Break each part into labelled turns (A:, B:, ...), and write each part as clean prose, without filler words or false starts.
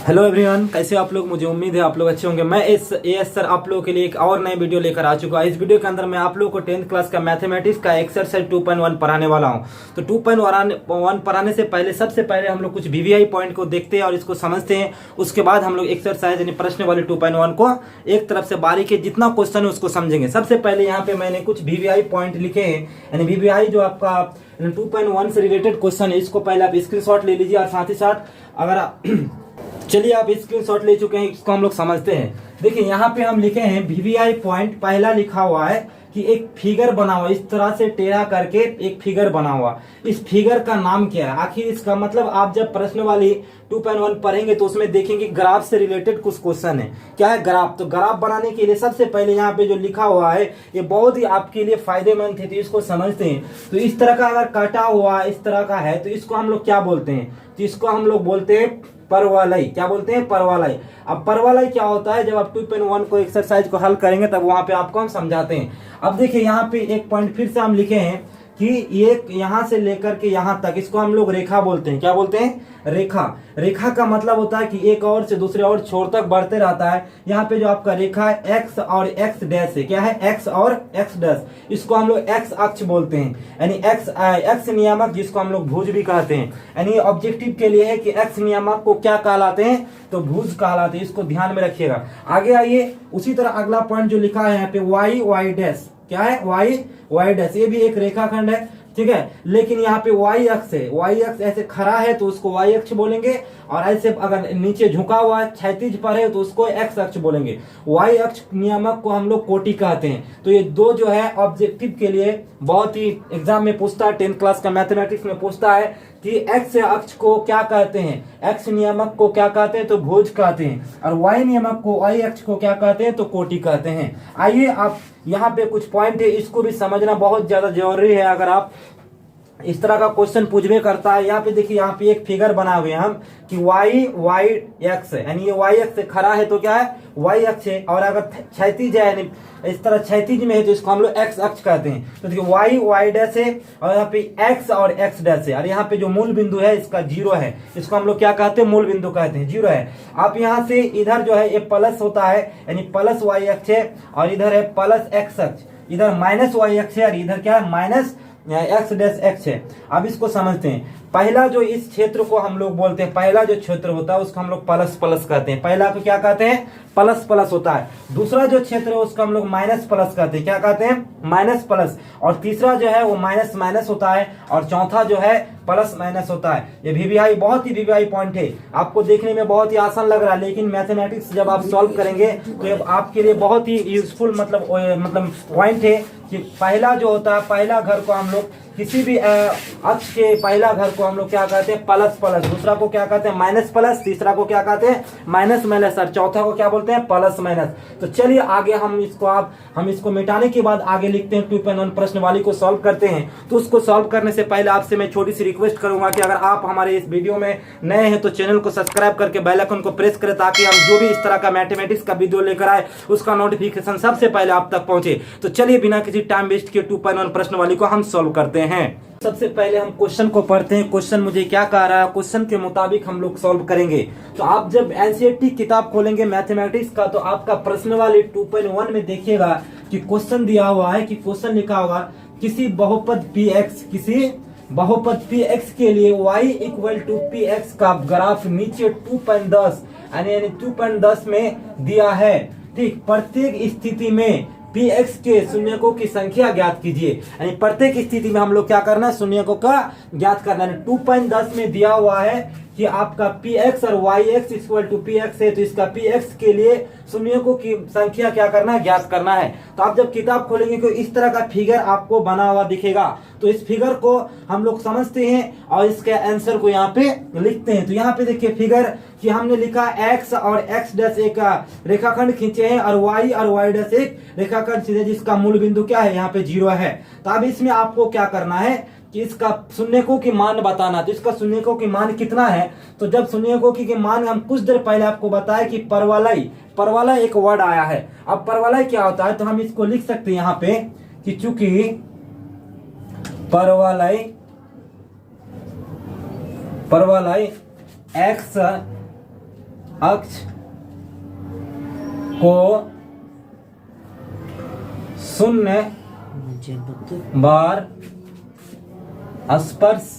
A: Hello everyone, कैसे हो आप लोग। मुझे उम्मीद है आप लोग अच्छे होंगे। मैं एस सर आप लोगों के लिए एक और नई वीडियो लेकर आ चुका हूँ। इस वीडियो के अंदर मैं आप लोगों को 10th क्लास का मैथमेटिक्स का एक्सरसाइज 2.1 पढ़ाने वाला हूँ। तो 2.1 पढ़ाने से पहले सबसे पहले हम लोग कुछ वीवीआई पॉइंट को देखते हैं और इसको समझते हैं। उसके बाद हम लोग एक्सरसाइज यानी प्रश्न वाले 2.1 को एक तरफ से बारीकी जितना क्वेश्चन है उसको समझेंगे। सबसे पहले यहाँ पे मैंने कुछ वीवीआई पॉइंट लिखे हैं, यानी वीवीआई जो आपका 2.1 से रिलेटेड क्वेश्चन है, इसको पहले आप स्क्रीनशॉट ले लीजिए। और साथ ही साथ अगर चलिए आप स्क्रीनशॉट ले चुके हैं, इसको हम लोग समझते हैं। देखिए यहाँ पे हम लिखे हैं वीवीआई पॉइंट। पहला लिखा हुआ है कि एक फिगर बना हुआ, इस तरह से टेढ़ा करके एक फिगर बना हुआ। इस फिगर का नाम क्या है? आखिर इसका मतलब आप जब प्रश्न वाली 2.1 पढ़ेंगे तो उसमें देखेंगे ग्राफ से रिलेटेड कुछ क्वेश्चन है। क्या है? ग्राफ। तो ग्राफ बनाने के लिए सबसे पहले यहाँ पे जो लिखा हुआ है ये बहुत ही आपके लिए फायदेमंद है, तो इसको समझते हैं। तो इस तरह का अगर कटा हुआ इस तरह का है तो इसको हम लोग क्या बोलते हैं? तो इसको हम लोग बोलते हैं परवलय। क्या बोलते हैं? परवलय। अब परवलय क्या होता है? जब आप 2.1 को एक्सरसाइज को हल करेंगे तब वहां पे आपको हम समझाते हैं। अब देखिए यहाँ पे एक पॉइंट फिर से हम लिखे हैं कि ये यहाँ से लेकर के यहाँ तक, इसको हम लोग रेखा बोलते हैं। क्या बोलते हैं? रेखा। रेखा का मतलब होता है कि एक और से दूसरे और छोर तक बढ़ते रहता है। यहाँ पे जो आपका रेखा है एक्स और एक्स डैश है। क्या है? एक्स और एक्स डैश। इसको हम लोग एक्स अक्ष बोलते हैं, यानी एक्स नियामक, जिसको हम लोग भुज भी कहते हैं। यानी ऑब्जेक्टिव के लिए है कि एक्स नियामक को क्या कहलाते हैं? तो भुज कहलाते हैं। इसको ध्यान में रखिएगा। आगे आइए, उसी तरह अगला पॉइंट जो लिखा है यहाँ पे वाई वाई डैश। क्या है? Y Y dash. ये भी एक रेखाखंड है, ठीक है। लेकिन यहाँ पे वाई अक्ष है। वाई अक्ष ऐसे खड़ा है तो उसको वाई अक्ष बोलेंगे, और ऐसे अगर नीचे झुका हुआ है क्षैतिज पर है तो उसको एक्स अक्ष बोलेंगे। वाई अक्ष नियामक को हम लोग कोटि कहते हैं। तो ये दो जो है ऑब्जेक्टिव के लिए बहुत ही एग्जाम में पूछता है, 10th क्लास का मैथमेटिक्स में पूछता है कि एक्स अक्ष को क्या कहते हैं? एक्स नियामक को क्या कहते हैं? तो भुज कहते हैं। और वाई नियामक को, वाई अक्ष को क्या कहते हैं? तो कोटि कहते हैं। आइए, आप यहाँ पे कुछ पॉइंट है, इसको भी समझना बहुत ज्यादा जरूरी है। अगर आप इस तरह का क्वेश्चन पूछबे करता है, यहाँ पे देखिए, यहाँ पे एक फिगर बना हुए हम कि वाई वाई एक्स है, यानी ये वाई एक्स से खड़ा है तो क्या है? वाई अक्ष है। और अगर क्षैतिज है, यानी इस तरह क्षैतिज में है, तो इसको हम लोग एक्स अक्ष कहते हैं। तो देखिए वाई वाई डैश है और यहाँ पे एक्स और एक्स डैश है। और यहाँ पे जो मूल बिंदु है इसका 0 है, इसको हम लोग क्या कहते हैं? मूल बिंदु कहते हैं, 0 है। आप यहाँ से इधर जो है ये प्लस होता है, यानी प्लस वाई अक्ष है, और इधर है प्लस एक्स अक्ष, इधर माइनस वाई अक्ष है, और इधर क्या है? माइनस एक्स डैश एक्स है। अब इसको समझते हैं। पहला जो इस क्षेत्र को हम लोग बोलते हैं, पहला जो क्षेत्र होता है उसको हम लोग प्लस प्लस कहते हैं। पहला को क्या कहते हैं? प्लस प्लस होता है। दूसरा जो क्षेत्र है उसको हम लोग माइनस प्लस कहते हैं। क्या कहते हैं? Minus plus. और तीसरा जो है वो माइनस माइनस होता है, और चौथा जो है प्लस माइनस होता है। ये वीवीआई बहुत ही वीवीआई पॉइंट है। आपको देखने में बहुत ही आसान लग रहा है, लेकिन मैथमेटिक्स जब आप सॉल्व करेंगे तो ये आपके लिए बहुत ही यूजफुल मतलब पॉइंट है कि पहला जो होता है, पहला घर को हम लोग किसी भी अक्ष के पहला घर को हम लोग क्या कहते हैं? Plus plus. दूसरा को क्या कहते हैं? Minus plus. तीसरा को क्या कहते हैं? Minus minus. और चौथा को क्या बोलते हैं? Plus minus. तो चलिए आगे हम इसको मिटाने के बाद आगे लिखते हैं। 2.1 प्रश्न वाली को सॉल्व करते हैं। तो उसको सॉल्व करने से पहले आपसे मैं छोटी सी रिक्वेस्ट करूंगा कि अगर आप हमारे इस वीडियो में नए हैं तो चैनल को सब्सक्राइब करके बेल आइकन को प्रेस करें, ताकि हम जो भी इस तरह का मैथमेटिक्स का वीडियो लेकर आए उसका नोटिफिकेशन सबसे पहले आप तक पहुंचे। तो चलिए बिना किसी टाइम वेस्ट किए 2.1 प्रश्न वाली को हम सॉल्व करते हैं। सबसे पहले हम क्वेश्चन को पढ़ते हैं। क्वेश्चन मुझे क्या कह रहा है, क्वेश्चन के मुताबिक हम लोग सॉल्व करेंगे। तो आप जब एनसीईआरटी किताब खोलेंगे मैथमेटिक्स का, तो आपका प्रश्न वाली 2.1 में देखिएगा कि क्वेश्चन दिया हुआ है, कि क्वेश्चन लिखा होगा किसी बहुपद px के लिए y इक्वल टू px का ग्राफ नीचे 2.10 यानी 2.10 में दिया है। ठीक, प्रत्येक स्थिति में px के शून्यकों की संख्या ज्ञात कीजिए। यानी प्रत्येक स्थिति में हम लोग क्या करना है? शून्यकों का ज्ञात करना है। 2.10 में दिया हुआ है कि आपका px और yx इक्वल टू px है, तो इसका px के लिए शून्यकों की संख्या क्या करना है? ज्ञात करना है। तो आप जब किताब खोलेंगे तो इस तरह का फिगर आपको बना हुआ दिखेगा। तो इस फिगर को हम लोग समझते हैं और इसके आंसर को यहाँ पे लिखते हैं। तो यहाँ पे देखिए फिगर कि हमने लिखा x और x डैश एक रेखाखंड खींचे हैं, और y और y डैश एक रेखाखंड खींचे, जिसका मूल बिंदु क्या है? यहाँ पे 0 है। तो अब इसमें आपको क्या करना है कि इसका शून्यकों की मान बताना। तो इसका शून्यकों की मान कितना है? तो जब शून्यकों की मान हम कुछ देर पहले आपको बताया कि परवलय एक वर्ड आया है। अब परवलय क्या होता है? तो हम इसको लिख सकते हैं यहाँ पे कि चूंकि परवलय x अक्ष को शून्य बार स्पर्श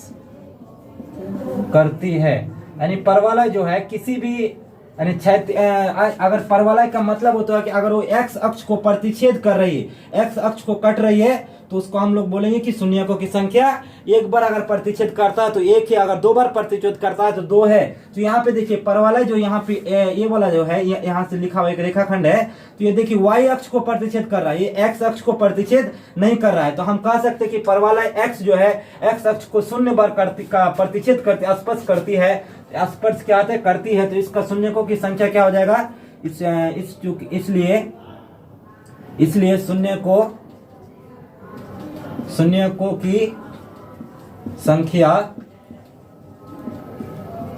A: करती है। यानी परवलय जो है किसी भी यानी अगर परवलय का मतलब होता है कि अगर वो एक्स अक्ष को प्रतिच्छेद कर रही है, एक्स अक्ष को कट रही है, तो उसको हम लोग बोलेंगे कि शून्यकों की संख्या एक बार अगर प्रतिच्छेद करता है तो एक है, अगर दो बार प्रतिच्छेद करता है तो दो है। तो यहाँ पे देखिए परवलय जो यहाँ पे ये वाला जो है यहाँ से लिखा हुआ एक रेखाखंड है, तो ये देखिए वाई अक्ष को प्रतिच्छेद कर रहा है, ये एक्स अक्ष को प्रतिच्छेद नहीं कर रहा है। तो हम कह सकते हैं कि परवलय एक्स जो है एक्स अक्ष को शून्य बार प्रतिच्छेद करती, स्पर्श करती है, स्पर्श क्या होता है करती है। तो इसका शून्यकों की संख्या क्या हो जाएगा, इसलिए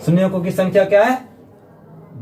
A: शून्यकों की संख्या क्या है,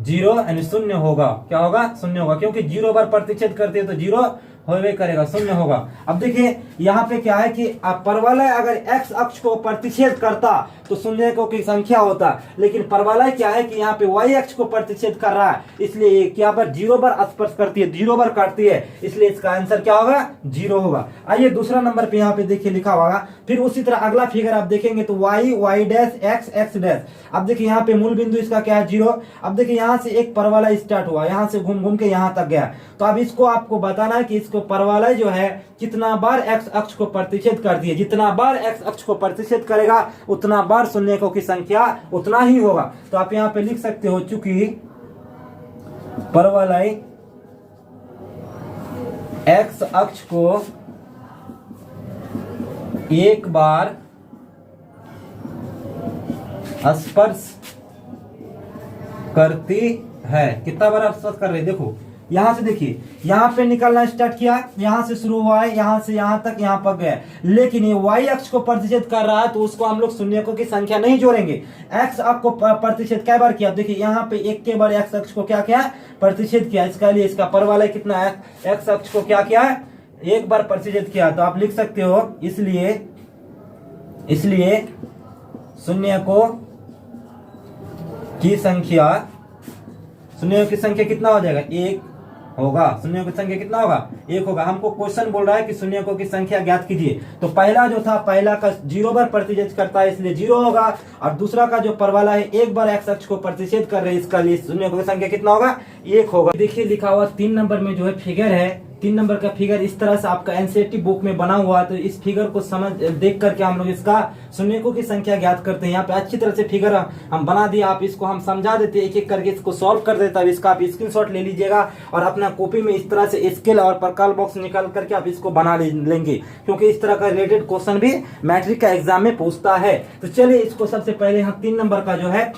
A: 0 यानी शून्य होगा। क्या होगा, शून्य होगा, क्योंकि 0 बार प्रतिच्छेद करती है तो 0 होवे करेगा, शून्य होगा। अब देखिए यहाँ पे क्या है कि परवलय अगर एक्स अक्ष को प्रतिच्छेद करता तो शून्यकों की संख्या होता, लेकिन परवलय क्या है कि यहाँ पे वाई अक्ष को प्रतिच्छेद कर रहा है, इसलिए क्या बार 0 बार स्पर्श करती है, 0 बार काटती है, इसलिए इसका आंसर क्या होगा, 0 होगा। आइए दूसरा नंबर पे यहाँ पे देखिए लिखा होगा। फिर उसी तरह अगला फिगर आप देखेंगे तो वाई डैश एक्स डैश। अब देखिए यहाँ पे मूल बिंदु इसका क्या है, 0। अब देखिए यहाँ से एक परवलय स्टार्ट हुआ, यहाँ से घूम घूम के यहाँ तक गया। तो अब इसको आपको बताना है कि इसको परवलय जो है कितना बार एक्स अक्ष को प्रतिच्छेद करती है। जितना बार एक्स अक्ष को प्रतिच्छेद करेगा उतना बार शून्यकों की संख्या उतना ही होगा। तो आप यहाँ पे लिख सकते हो, चूंकि परवलय एक्स अक्ष को एक बार स्पर्श करती है, कितना बार स्पर्श कर रही है, देखो यहां से देखिए, यहां पे निकलना स्टार्ट किया, यहां से शुरू हुआ है, यहां से यहां तक यहां पर गया, लेकिन ये वाई अक्ष को प्रतिच्छेद कर रहा है तो उसको हम लोग शून्यकों की संख्या नहीं जोड़ेंगे। एक्स अक्ष को प्रतिच्छेद कै बार किया, देखिए यहाँ पे एक के बार एक्स अक्ष को क्या किया, प्रतिच्छेद किया। इसका लिए इसका परवलय कितना है, एक्स अक्ष को क्या किया है, एक बार प्रतिच्छेद किया। तो आप लिख सकते हो, इसलिए शून्यकों की संख्या कितना हो जाएगा, 1 होगा। शून्यों की संख्या कितना होगा, 1 होगा। हमको क्वेश्चन बोल रहा है कि शून्यकों की संख्या ज्ञात कीजिए। तो पहला जो था, पहला का 0 बार प्रतिच्छेद करता है इसलिए 0 होगा, और दूसरा का जो परवलय है एक बार एक्स अक्ष को प्रतिच्छेद कर रहे हैं, इसका लिए शून्यकों की संख्या कितना होगा, 1 होगा। देखिए लिखा हुआ 3 नंबर में जो है फिगर है, 3 नंबर का फिगर इस तरह से आपका एनसीईआरटी बुक में बना हुआ है। तो इस फिगर को देख करके हम लोग इसका शून्यकों की संख्या ज्ञात करते हैं। यहाँ पे अच्छी तरह से फिगर हम बना दिया, आप इसको हम समझा देते, एक एक करके इसको सॉल्व कर देता है। इसका आप स्क्रीनशॉट ले लीजिएगा और अपना कॉपी में इस तरह से स्केल और प्रकार बॉक्स निकाल करके आप इसको बना लेंगे, क्योंकि इस तरह का रिलेटेड क्वेश्चन भी मैट्रिक का एग्जाम में पूछता है। तो चलिए इसको सबसे पहले हम 3 नंबर का जो है,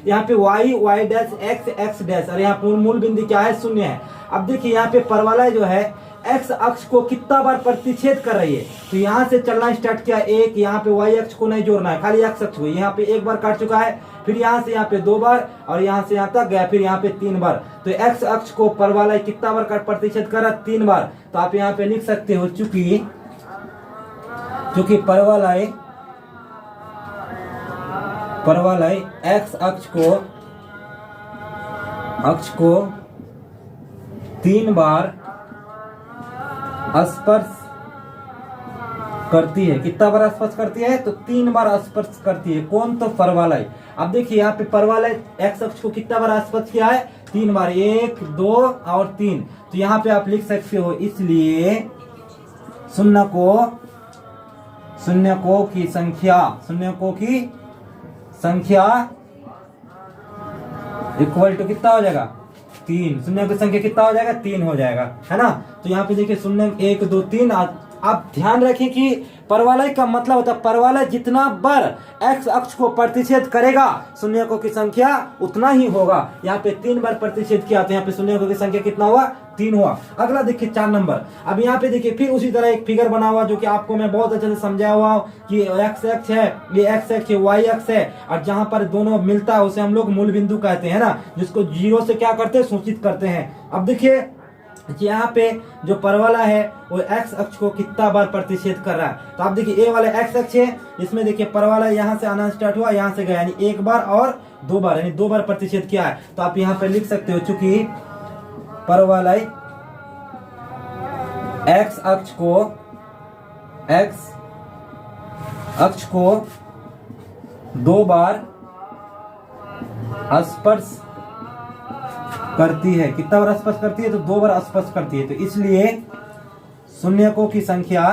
A: यहाँ पे वाई डैश एक्स डैश, और यहाँ पे मूल बिंदु क्या है, 0 है। अब देखिए यहाँ पे परवलय जो है एक्स अक्ष को कितना बार प्रतिच्छेद कर रही है, तो यहाँ से चलना स्टार्ट किया 1, यहाँ पे वाई अक्ष को नहीं जोड़ना है, खाली एक्स अक्ष को। यहाँ पे 1 बार काट चुका है, फिर यहाँ से यहाँ पे 2 बार, और यहाँ से यहाँ तक गया, फिर यहाँ पे 3 बार। तो एक्स अक्ष को परवलय कितना बार प्रतिच्छेद कर रहा है, 3 बार। तो आप यहाँ पे लिख सकते हो, चूंकि परवलय एक्स अक्ष को 3 बार स्पर्श करती है। कितना बार स्पर्श करती है, तो 3 बार स्पर्श करती है। कौन, तो परवलय। अब देखिए यहाँ पे परवलय एक्स अक्ष को कितना बार स्पर्श किया है, 3 बार, 1, 2 और 3। तो यहाँ पे आप लिख सकते हो, इसलिए शून्यकों की संख्या इक्वल टू कितना हो जाएगा, 3। शून्य की संख्या कितना हो जाएगा, 3 हो जाएगा, है ना। तो यहाँ पे देखिए 0, 1, 2, 3। आप ध्यान रखें कि परवलय का मतलब होता है, परवलय जितना बार एक्स अक्ष को प्रतिच्छेद करेगा शून्यकों की संख्या उतना ही होगा। यहाँ पे 3 बार प्रतिच्छेद किया तो यहाँ पे शून्यकों की संख्या कितना हुआ, 3 हुआ। अगला देखिए 4 नंबर। अब यहाँ पे देखिए फिर उसी तरह एक फिगर बना हुआ, जो कि आपको मैं बहुत अच्छे से समझाया हुआ कि एक्स अक्ष है, ये एक्स अक्ष है, वाई अक्ष है, और जहां पर दोनों मिलता है उसे हम लोग मूल बिंदु कहते हैं ना, जिसको 0 से क्या करते हैं, सूचित करते हैं। अब देखिए यहाँ पे जो परवलय है वो एक्स अक्ष को कितना बार प्रतिच्छेद कर रहा है। तो आप देखिए ए वाला एक्स अक्ष है, इसमें देखिए परवलय यहाँ से आना स्टार्ट हुआ, यहाँ से गया, यानी एक बार और दो बार, यानी दो बार प्रतिच्छेद किया है। तो आप यहाँ पे लिख सकते हो, चूंकि परवलय एक्स अक्ष को दो बार स्पर्श करती है। कितना बार स्पर्श करती है? तो दो बार स्पर्श करती है। तो इसलिए शून्यकों की संख्या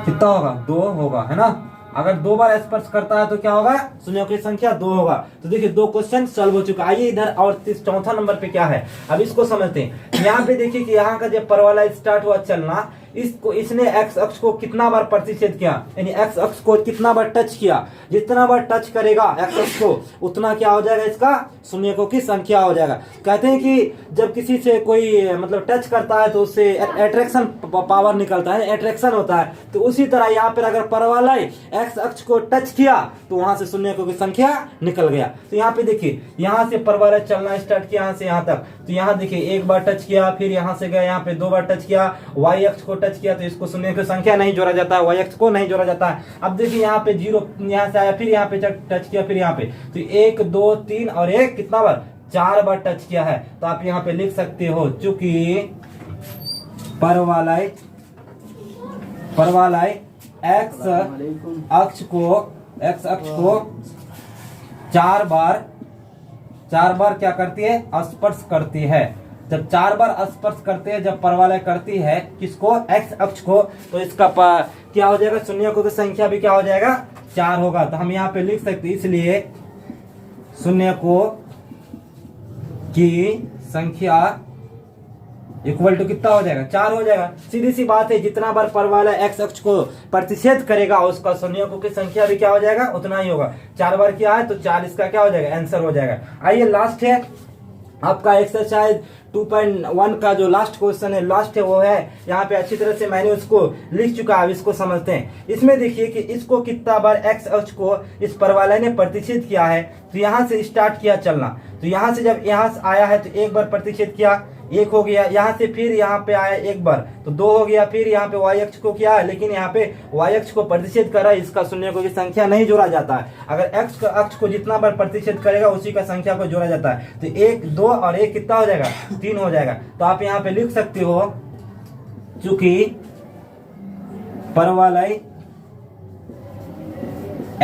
A: कितना होगा? दो होगा, है ना। अगर दो बार स्पर्श करता है तो क्या होगा? शून्यों की संख्या दो होगा। तो देखिए दो क्वेश्चन सॉल्व हो चुका। आइए इधर और चौथा नंबर पे क्या है, अब इसको समझते हैं। यहाँ पे देखिए कि यहाँ का जब परवलय स्टार्ट हुआ चलना, इसने एक्स अक्ष को कितना बार प्रतिच्छेद किया, यानी एक्स अक्ष को कितना बार टच किया। जितना बार टच करेगा एक्स अक्ष को उतना क्या हो जाएगा? इसका शून्यकों की संख्या हो जाएगा। कहते हैं कि जब किसी से कोई मतलब टच करता है तो उससे अट्रैक्शन पावर निकलता है, अट्रैक्शन होता है। तो उसी तरह यहाँ पर अगर परवलय एक्स अक्ष को टच किया तो वहां से शून्यकों की संख्या निकल गया। तो यहाँ पे देखिए, यहाँ से परवलय चलना स्टार्ट किया, यहाँ से यहाँ तक। तो यहाँ देखिए एक बार टच किया, फिर यहाँ से गया, यहाँ पे दो बार टच किया, वाई अक्ष को टच किया, तो इसको शून्य की संख्या नहीं जोड़ा जाता है, वाई अक्ष को नहीं जोड़ा जाता है। अब देखिए यहाँ पे जीरो, यहाँ से आया, फिर यहाँ पे टच किया, फिर यहाँ पे, तो एक दो तीन और एक कितना बार? चार बार टच किया है। तो आप यहाँ पे लिख सकते हो, चूंकि परवलय एक्स अक्ष को चार बार क्या करती है? स्पर्श करती है। जब चार बार स्पर्श करते हैं, जब परवलय करती है किसको? एक्स अक्ष को, तो इसका क्या हो जाएगा? शून्यकों की संख्या भी क्या हो जाएगा? चार होगा। तो हम यहाँ पे लिख सकते हैं, इसलिए शून्यकों की संख्या इक्वल टू कितना हो जाएगा? चार हो जाएगा। सीधी सी बात है, जितना बार परवलय एक्स अक्ष को प्रतिच्छेद करेगा उसका शून्यकों की संख्या भी क्या हो जाएगा? उतना ही होगा। चार बार किया है तो चार इसका क्या हो जाएगा? आंसर हो जाएगा। आइए लास्ट है आपका एक्सरसाइज 2.1 का जो लास्ट क्वेश्चन है, लास्ट है वो है, यहाँ पे अच्छी तरह से मैंने उसको लिख चुका है। अब इसको समझते हैं। इसमें देखिए कि इसको कितना बार एक्स अक्ष को इस परवलय ने प्रतिच्छेद किया है। तो यहाँ से स्टार्ट किया चलना, तो यहाँ से जब यहाँ से आया है तो एक बार प्रतिच्छेद किया, एक हो गया। यहाँ से फिर यहाँ पे आया एक बार तो दो हो गया। फिर यहाँ पे वाई अक्ष को किया है, लेकिन यहाँ पे वाई अक्ष को प्रतिच्छेद कर रहा है, इसका शून्यकों की संख्या नहीं जोड़ा जाता है। अगर एक्स अक्ष को जितना बार प्रतिच्छेद करेगा उसी का संख्या को जोड़ा जाता है। तो एक दो और एक कितना हो जाएगा? तीन हो जाएगा। तो आप यहाँ पे लिख सकते हो, चूंकि परवलय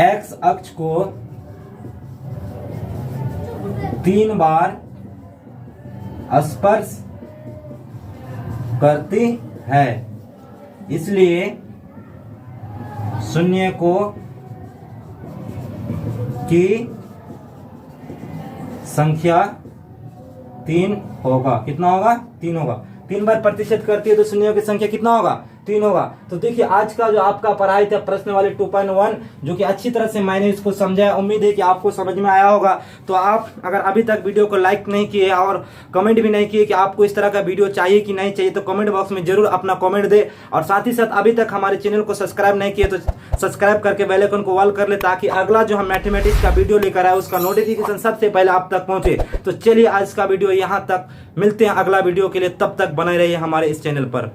A: एक्स अक्ष को तीन बार स्पर्श करती है, इसलिए शून्यकों की संख्या तीन होगा। कितना होगा? तीन होगा। तीन बार प्रतिशत करती है तो शून्यों की संख्या कितना होगा? तीन होगा। तो देखिए आज का जो आपका पढ़ाई था प्रश्न वाले 2.1, जो कि अच्छी तरह से मैंने इसको समझाया, उम्मीद है कि आपको समझ में आया होगा। तो आप अगर अभी तक वीडियो को लाइक नहीं किए और कमेंट भी नहीं किए कि आपको इस तरह का वीडियो चाहिए कि नहीं चाहिए, तो कमेंट बॉक्स में जरूर अपना कमेंट दे। और साथ ही साथ अभी तक हमारे चैनल को सब्सक्राइब नहीं किए तो सब्सक्राइब करके बेल आइकन को ऑल कर ले, ताकि अगला जो हम मैथमेटिक्स का वीडियो लेकर आए उसका नोटिफिकेशन सबसे पहले आप तक पहुंचे। तो चलिए आज का वीडियो यहाँ तक, मिलते हैं अगला वीडियो के लिए, तब तक बने रहिए हमारे इस चैनल पर।